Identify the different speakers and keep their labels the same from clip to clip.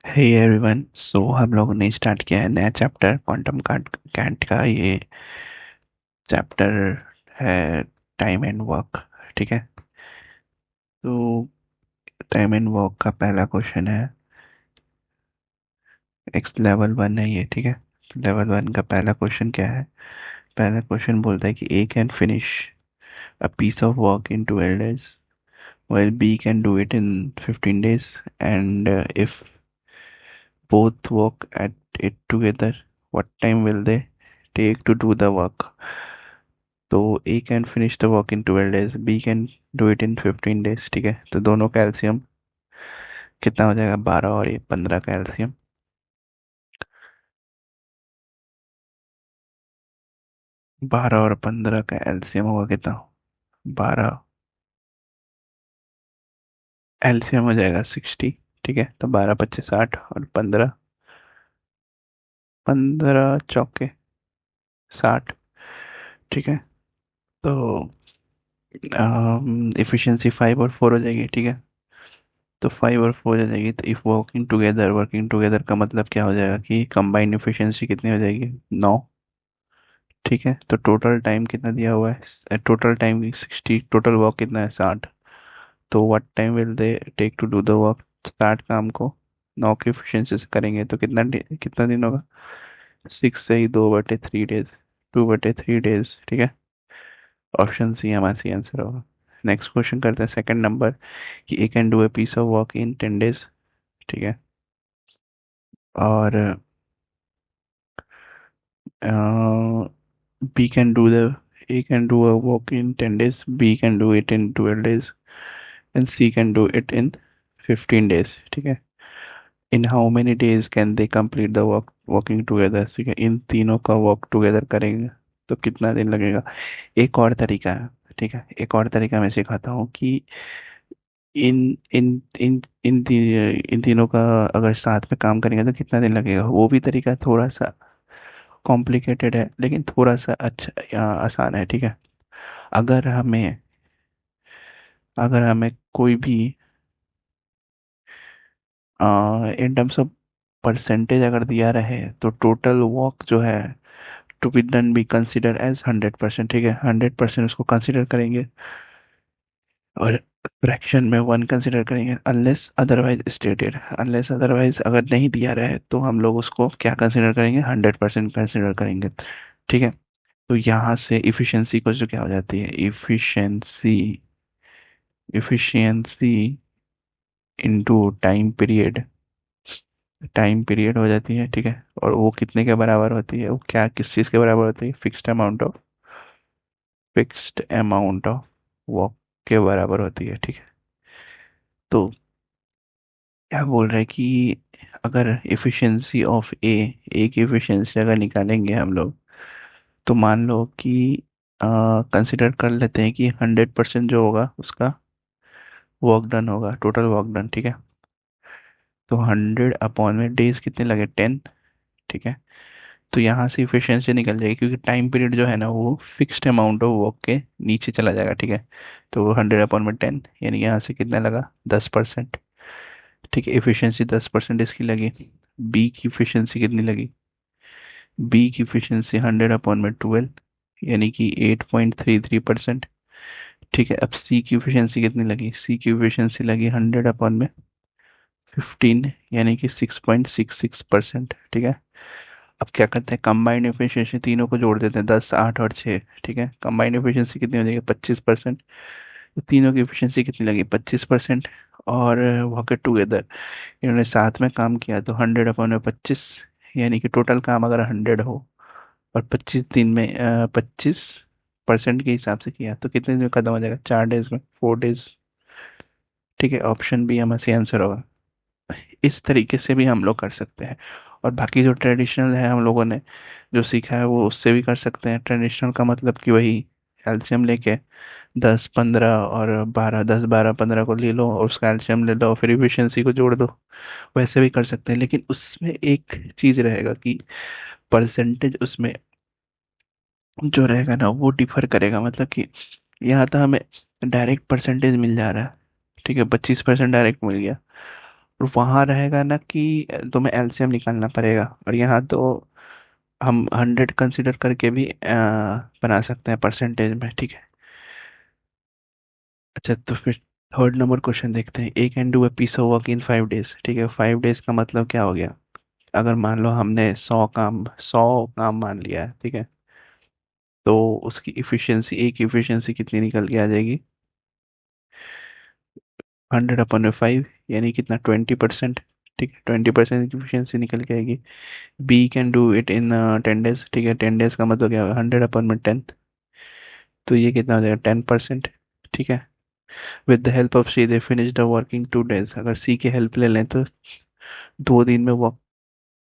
Speaker 1: Hey everyone. सो हम लोगों ने स्टार्ट किया है नया चैप्टर क्वांटम कैंट का। ये चैप्टर है टाइम एंड वर्क। ठीक है। तो टाइम एंड वर्क का पहला क्वेश्चन है, एक्स लेवल वन है ये। ठीक है। लेवल वन का पहला क्वेश्चन क्या है? पहला क्वेश्चन बोलता है कि A can finish a piece of work in 12 days while B can do it in 15 days, and if both work at it together, what time will they take to do the work? तो A can finish the work in 12 days, B can do it in 15 days। ठीक है। तो दोनों का LCM कितना हो जाएगा? 12 और ये 15 का एलसीएम। 12 और 15 का एलसीएम होगा कितना? 12 एलसीएम हो जाएगा 60। ठीक है। तो 12 25 60 और 15 15 चौके 60। ठीक है। तो इफिशिएंसी 5 और 4 हो जाएगी। ठीक है। तो 5 और 4 हो जाएगी। तो इफ वर्किंग टुगेदर का मतलब क्या हो जाएगा कि कंबाइंड इफिशिएंसी कितनी हो जाएगी? 9। ठीक है। तो टोटल टाइम कितना दिया हुआ है? टोटल टाइम 60, टोटल वर्क कितना है? 60। तो what time will they take to do the work? 60 काम को 9 की एफिशिएंसी से करेंगे तो कितना दिन होगा? 6 से ही 2/3 डेज, 2/3 डेज। ठीक है। ऑप्शन सी हमारा सी आंसर होगा। नेक्स्ट क्वेश्चन करते हैं, सेकंड नंबर, कि A can do a piece of work in 10 days। ठीक है। और B can do the A can do a work in 10 days, B can do it in 12 days, and C can do it in 15 days। ठीक है। In how many days can they complete the working together? ठीक है। इन तीनों का work together करेंगे तो कितना दिन लगेगा? एक और तरीका है। ठीक है। एक और तरीका मैं सिखाता हूँ कि इन इन इन इन तीनों का अगर साथ में काम करेंगे तो कितना दिन लगेगा। वो भी तरीका थोड़ा सा कॉम्प्लिकेटेड है लेकिन थोड़ा सा अच्छा आसान है। ठीक है। अगर हमें अगर हमें कोई भी इन टर्म्स ऑफ परसेंटेज अगर दिया रहे तो टोटल वर्क जो है to be done be consider as 100%। ठीक है। 100% उसको कंसिडर करेंगे और फ्रैक्शन में 1 कंसिडर करेंगे, unless otherwise stated. Unless otherwise अगर नहीं दिया रहे तो हम लोग उसको क्या कंसिडर करेंगे? 100% कंसिडर करेंगे। ठीक है। तो यहाँ से इफिशियंसी को जो क्या हो जाती है, इफिशियंसी इनटू टाइम पीरियड हो जाती है। ठीक है। और वो कितने के बराबर होती है? वो क्या किस चीज़ के बराबर होती है? फिक्स्ड अमाउंट ऑफ वर्क के बराबर होती है। ठीक है। तो क्या बोल रहे हैं कि अगर इफिशियंसी ऑफ ए की इफिशियंसी अगर निकालेंगे हम लोग, तो मान लो कि कंसिडर कर लेते हैं कि 100% जो होगा उसका वर्क डन होगा, टोटल वर्क डन। ठीक है। तो 100 अपॉन में डेज कितने लगे? 10। ठीक है। तो यहाँ से इफिशियंसी निकल जाएगी क्योंकि टाइम पीरियड जो है ना वो फिक्स्ड अमाउंट ऑफ वर्क के नीचे चला जाएगा। ठीक है। तो 100 अपॉन में 10, यानी यहाँ से कितना लगा? 10%। ठीक है। इफिशियंसी 10% इसकी लगी। बी की इफिशियंसी कितनी लगी? बी की इफिशियंसी 100 अपॉन में 12, यानी कि 8.33%। ठीक है। अब सी की इफिशियंसी कितनी लगी? सी की इफिशियंसी लगी 100 अपॉन में 15, यानी कि 6.66%। ठीक है। अब क्या करते हैं, कंबाइंड एफिशिएंसी तीनों को जोड़ देते हैं, 10 8 और 6। ठीक है। कंबाइंड एफिशिएंसी कितनी हो जाएगी? 25%। तो तीनों की एफिशिएंसी कितनी लगी? 25%। और वर्क टुगेदर इन्होंने साथ में काम किया तो 100 अपॉन में 25, यानी कि टोटल काम अगर 100 हो और 25 दिन में 25% के हिसाब से किया तो कितने दिन में खत्म हो जाएगा? 4 डेज में, 4 डेज। ठीक है। ऑप्शन बी हमारा सही आंसर होगा। इस तरीके से भी हम लोग कर सकते हैं। और बाकी जो ट्रेडिशनल है हम लोगों ने जो सीखा है वो उससे भी कर सकते हैं। ट्रेडिशनल का मतलब कि वही एलसीएम लेके 10 15 और 12, 10 12 15 को ले लो और उसका एलसीएम ले लो, फिर इफिशियंसी को जोड़ दो। वैसे भी कर सकते हैं लेकिन उसमें एक चीज रहेगा कि परसेंटेज उसमें जो रहेगा ना वो डिफर करेगा। मतलब कि यहाँ तो हमें डायरेक्ट परसेंटेज मिल जा रहा है। ठीक है। 25% डायरेक्ट मिल गया। और वहाँ रहेगा ना कि तुम्हें एलसीएम निकालना पड़ेगा, और यहाँ तो हम 100 कंसिडर करके भी बना सकते हैं परसेंटेज में, ठीक है। अच्छा, तो फिर थर्ड नंबर क्वेश्चन देखते हैं। A can do a piece of work in 5 days, ठीक है। 5 डेज का मतलब क्या हो गया? अगर मान लो हमने 100 काम मान लिया है, ठीक है, तो उसकी इफिशियंसी, ए की इफिशियंसी कितनी निकल के आ जाएगी? 100/5, यानी कितना, 20%। ठीक है, 20% की इफिशियंसी निकल के आएगी। B can do it in 10 days, ठीक है। 10 डेज का मतलब क्या होगा? 100/10, तो ये कितना हो जाएगा? 10%, ठीक है। With the help of C they finish the work in 2 days, अगर सी की हेल्प ले लें तो 2 दिन में वर्क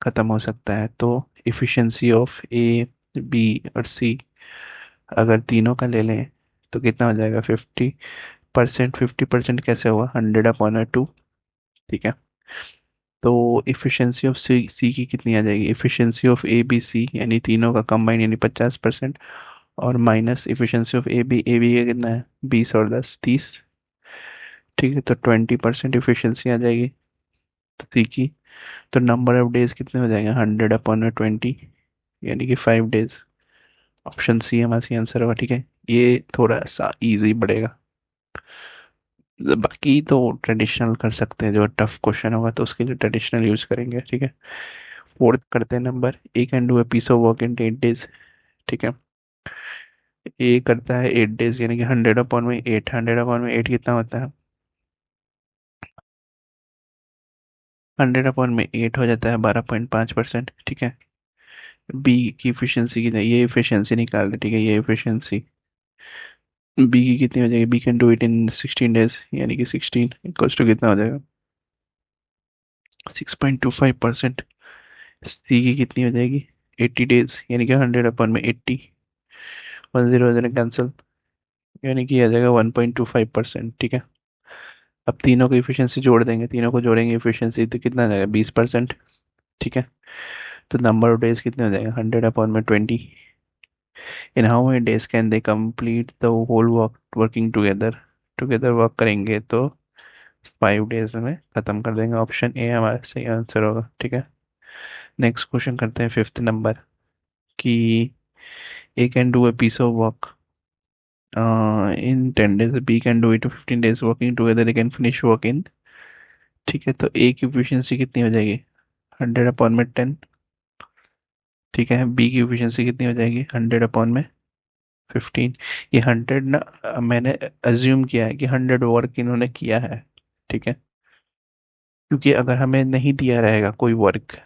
Speaker 1: खत्म हो सकता है। तो इफिशियंसी ऑफ ए, बी और सी, अगर तीनों का ले लें तो कितना हो जाएगा? 50%। 50% कैसे हुआ? 100/2, ठीक है। तो इफिशियंसी ऑफ सी, सी की कितनी आ जाएगी? Efficiency of A B C, यानी तीनों का कंबाइन, यानी 50%, और minus efficiency of A B का कितना है? 20 और 10, 30, ठीक है। तो 20% इफिशियंसी आ जाएगी सी की। तो नंबर ऑफ डेज कितने हो जाएंगे? 100/20, यानी कि 5 डेज। ऑप्शन सी हमारा सी आंसर होगा, ठीक है। ये थोड़ा सा इजी पड़ेगा, बाकी तो ट्रेडिशनल कर सकते हैं, जो टफ क्वेश्चन होगा तो उसके लिए ट्रेडिशनल यूज करेंगे, ठीक है। फोर्थ करते हैं number. A can do a piece of work in 8 days, ठीक है। ए करता है 8 डेज, यानी कि 100/8, 100/8 कितना होता है? 100/8 हो जाता है 12.5%, ठीक है। बी की इफिशियंसी कितनी? ये इफिशियंसी निकाल रहे, ठीक है, ये इफिशियंसी बी की कितनी हो जाएगी? B can do it in 16 days, यानी कि 16 इक्वल्स टू कितना हो जाएगा? 6.25%। सी की कितनी हो जाएगी? 80 डेज, यानी कि 100/80, 100 कैंसिल, यानी कि आ जाएगा 1.25%, ठीक है। अब तीनों की इफिशियंसी जोड़ देंगे, तीनों को जोड़ेंगे इफिशियंसी, तो कितना आ जाएगा? 20%, ठीक है। तो नंबर ऑफ डेज कितने हो जाएंगे? 100/20। In how many days can they complete the whole work working together, together work करेंगे तो 5 डेज में खत्म कर देंगे। ऑप्शन ए हमारा सही आंसर होगा, ठीक है। नेक्स्ट क्वेश्चन करते हैं, फिफ्थ नंबर, कि A can do a piece of work in 10 days, B can do it 15 days, working together they can finish work in, ठीक है। तो ए की एफिशिएंसी कितनी हो जाएगी? 100/10, ठीक है। बी की एफिशिएंसी कितनी हो जाएगी? 100/15। ये 100 ना, मैंने अज्यूम किया है कि 100 वर्क इन्होंने किया है, ठीक है। क्योंकि अगर हमें नहीं दिया रहेगा कोई वर्क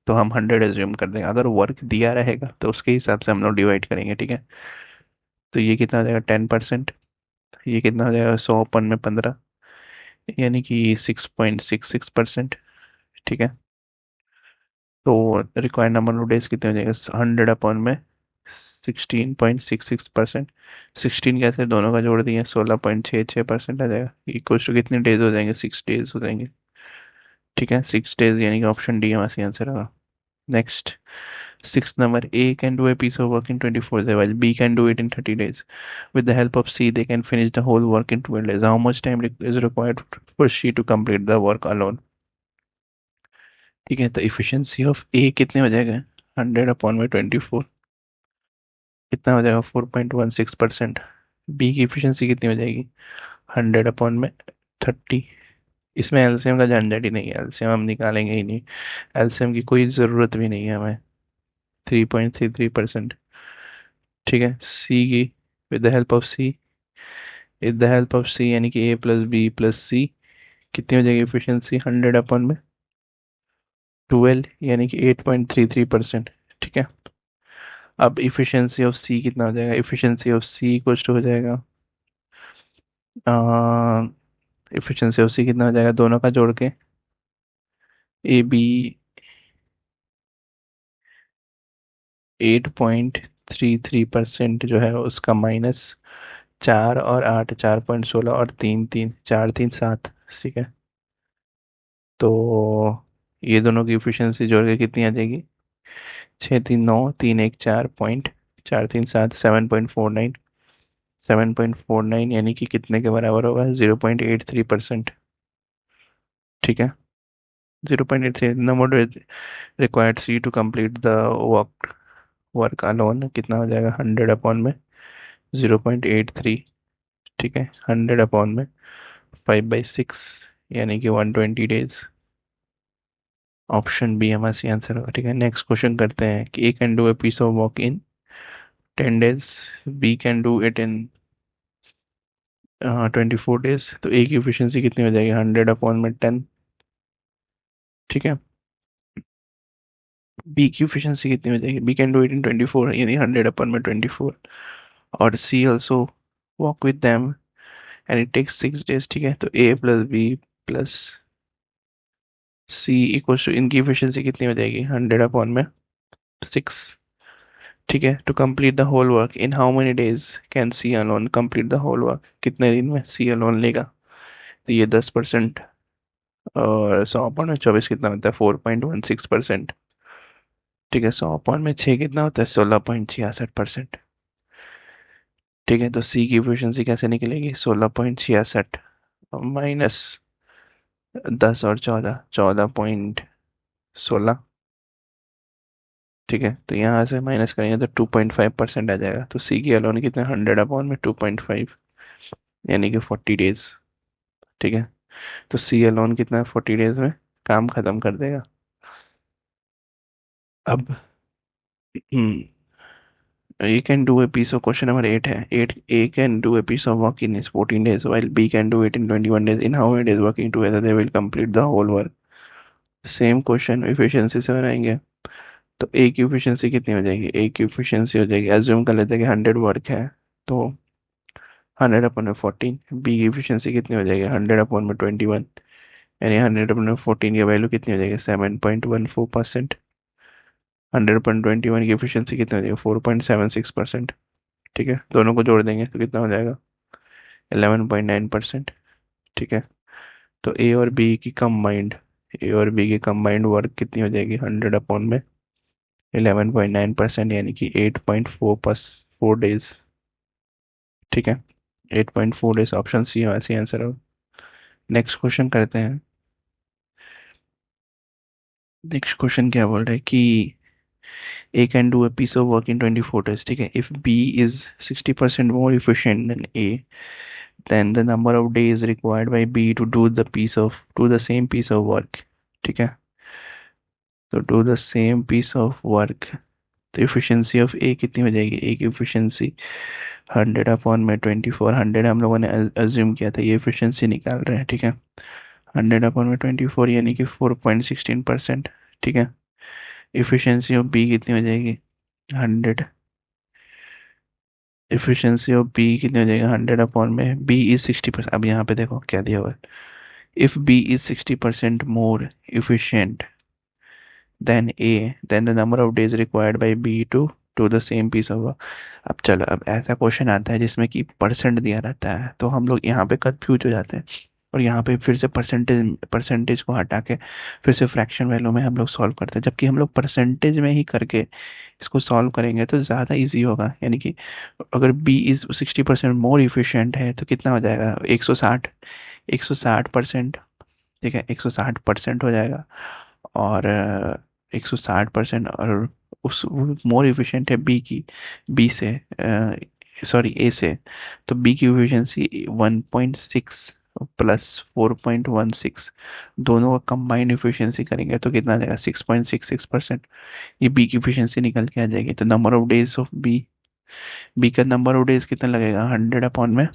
Speaker 1: तो हम 100 एज्यूम कर देंगे, अगर वर्क दिया रहेगा तो उसके हिसाब से हम लोग डिवाइड करेंगे, ठीक है। तो ये कितना हो जाएगा? 10%। ये कितना हो जाएगा? 100/15, यानी कि 6.66%, ठीक है। तो रिक्वायर्ड नंबर ऑफ डेज कितने हो जाएंगे? 100/16.66%। 16 कैसे? दोनों का जोड़ दिए, 16.66% आ जाएगा। इक्वल टू कितने डेज हो जाएंगे? 6 डेज हो जाएंगे, ठीक है। 6 डेज, यानी कि ऑप्शन डी हमारा सही आंसर होगा। Next, six number, A can do a piece of work in 24 days while B can do it in 30 days. With the help of C, they can finish the whole work in 12 days. How much time is required for C to complete the work alone? ठीक है, तो efficiency of ए कितने हो जाएगा? 100/24, कितना हो जाएगा? 4.16%। B की इफिशियंसी कितनी हो जाएगी? 100/30। इसमें एलसीएम का झंझट ही नहीं है, एलसीएम हम निकालेंगे ही नहीं, एलसीएम की कोई ज़रूरत भी नहीं है हमें। 3.33%, ठीक है। सी की, with the help of C, with the help of C, यानी कि A plus B plus C, कितनी हो जाएगी इफिशियंसी? 100/12, यानी कि 8.33%, ठीक है। अब इफिशियंसी ऑफ सी कितना हो जाएगा? इफिशियंसी ऑफ सी कुछ हो जाएगा, इफिशियंसी ऑफ सी कितना हो जाएगा दोनों का जोड़ के? ए बी 8.33% जो है उसका माइनस 4 और 8, 4.16 और 3 3, 4 3 7, ठीक है। तो ये दोनों की इफिशियंसी जोड़ के कितनी आ जाएगी? 6 3 9, 3 1 4.437, 7.49, 7.49, यानी कि कितने के बराबर होगा? 0.83%, ठीक है। 0.83 number required C to complete the work work alone कितना हो जाएगा 100/0.83 ठीक है 100/में 5/6 यानी कि 120 डेज ऑप्शन बी हमारा सी आंसर होगा ठीक है नेक्स्ट क्वेश्चन करते हैं कि A can do a piece of work in 10 days B can do it in 24 days तो ए की एफिशिएंसी कितनी हो जाएगी 100/10 ठीक है बी की एफिशिएंसी कितनी हो जाएगी B can do it in 24 यानी 100/24 और C also work with them and it takes 6 days ठीक है तो A plus B plus C equal to इनकी एफिशिएंसी कितनी हो जाएगी 100/6 ठीक है to complete the whole work in how many days can C alone complete the whole work कितने दिन में सी अलोन लेगा तो ये 10% और 100/24 कितना होता है 4.16% ठीक है 100/6 कितना होता है 16.66% ठीक है तो सी की एफिशिएंसी कैसे निकलेगी 16.66 माइनस 10 और 14 14.16 ठीक है तो यहाँ से माइनस करेंगे तो 2.5% आ जाएगा तो सी की अलोन कितने 100/2.5 यानी कि 40 डेज ठीक है तो सी अलोन कितना 40 डेज में काम खत्म कर देगा अब A can do a piece of question number 8 है 8 A can do a piece of work in 14 days while B can do it in 21 days in how many days working together they will complete the whole work same question efficiency से बनाएंगे तो ए की efficiency कितनी हो जाएगी ए की efficiency हो जाएगी एज्यूम कर लेते हैं कि 100 वर्क है तो 100/14 बी की एफिशिएंसी कितनी हो जाएगी 100/21 यानी 100/14 की वैल्यू कितनी हो जाएगी 7.14% 100/21 की एफिशिएंसी कितनी हो जाएगी 4.76% ठीक है दोनों को जोड़ देंगे तो कितना हो जाएगा 11.9% ठीक है तो ए और बी की कंबाइंड वर्क कितनी हो जाएगी 100/में 11.9% यानी कि 8.4 ठीक है 8.4 ऑप्शन सी ऐसे आंसर हो नेक्स्ट क्वेश्चन करते हैं नेक्स्ट क्वेश्चन क्या बोल रहा है कि A can do a piece of work in 24 days ठीक है if B is 60% more efficient than A then the number of days required by B to do the same piece of work ठीक है तो do the same piece of work तो efficiency of A कितनी हो जाएगी A की efficiency 100/24 100 हम लोगों ने अज्यूम किया था ये efficiency निकाल रहे हैं ठीक है 100/24 यानी कि 4.16% ठीक है efficiency of B कितनी हो जाएगी 100 efficiency of B कितनी हो जाएगी 100/में B is 60% अब यहाँ पे देखो क्या दिया हुआ है if B is 60% more efficient than A then the number of days required by B to do the same piece of work अब चलो अब ऐसा क्वेश्चन आता है जिसमें कि परसेंट दिया रहता है तो हम लोग यहाँ पे कंफ्यूज हो जाते हैं और यहाँ पे फिर से परसेंटेज को हटा के फिर से फ्रैक्शन वैल्यू में हम लोग सॉल्व करते हैं जबकि हम लोग परसेंटेज में ही करके इसको सॉल्व करेंगे तो ज़्यादा इजी होगा यानी कि अगर बी इज 60% मोर इफिशियंट है तो कितना हो जाएगा 160% ठीक है 160% हो जाएगा और 160% और उस मोर इफिशियंट है बी से सॉरी ए से तो बी की एफिशिएंसी 1.6 प्लस 4.16 दोनों का कंबाइंड एफिशिएंसी करेंगे तो कितना आ जाएगा 6.66% ये बी की एफिशिएंसी निकल के आ जाएगी तो number of days of B का नंबर ऑफ डेज कितना लगेगा 100/में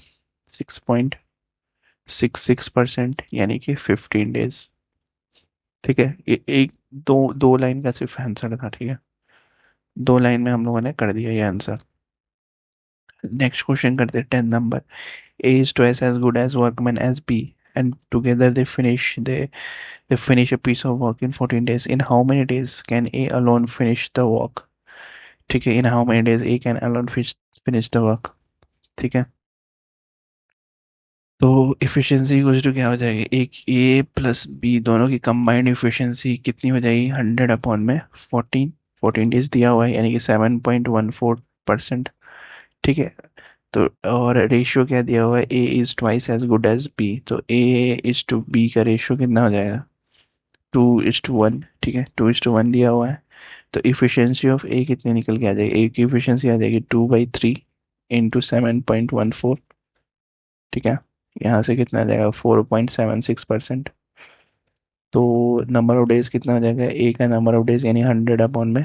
Speaker 1: 6.66% यानी कि 15 डेज ठीक है ये एक दो लाइन का सिर्फ आंसर था ठीक है 2 लाइन में हम लोगों ने कर दिया ये आंसर नेक्स्ट क्वेश्चन करते हैं 10 number A is twice as good as workman as B and together they finish a piece of work in 14 days in how many days can A alone finish the work ठीक है in how many days A can alone finish the work ठीक है तो efficiency कुछ तो क्या हो जाएगी एक ए प्लस बी दोनों की कंबाइंड इफिशियंसी कितनी हो जाएगी 100/में 14 डेज दिया हुआ है यानी कि 7.14% ठीक है तो और रेशियो क्या दिया हुआ है A is twice as good as B तो ए इज टू बी का रेशियो कितना हो जाएगा 2:1, ठीक है, 2:1 दिया हुआ है। तो इफिशियंसी ऑफ ए कितनी निकल के आ जाएगी, ए की इफिशियंसी आ जाएगी 2/3 इंटू 7.14, ठीक है। यहाँ से कितना आ जाएगा 4.76%। तो नंबर ऑफ डेज कितना हो जाएगा, ए का नंबर ऑफ डेज यानी 100 अपॉन में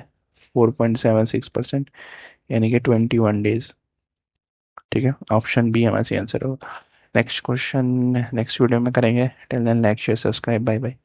Speaker 1: 4.76%, यानी कि 21 डेज, ठीक है। ऑप्शन बी हमारा सही आंसर होगा। नेक्स्ट क्वेश्चन नेक्स्ट वीडियो में करेंगे। Till then like share subscribe, bye bye.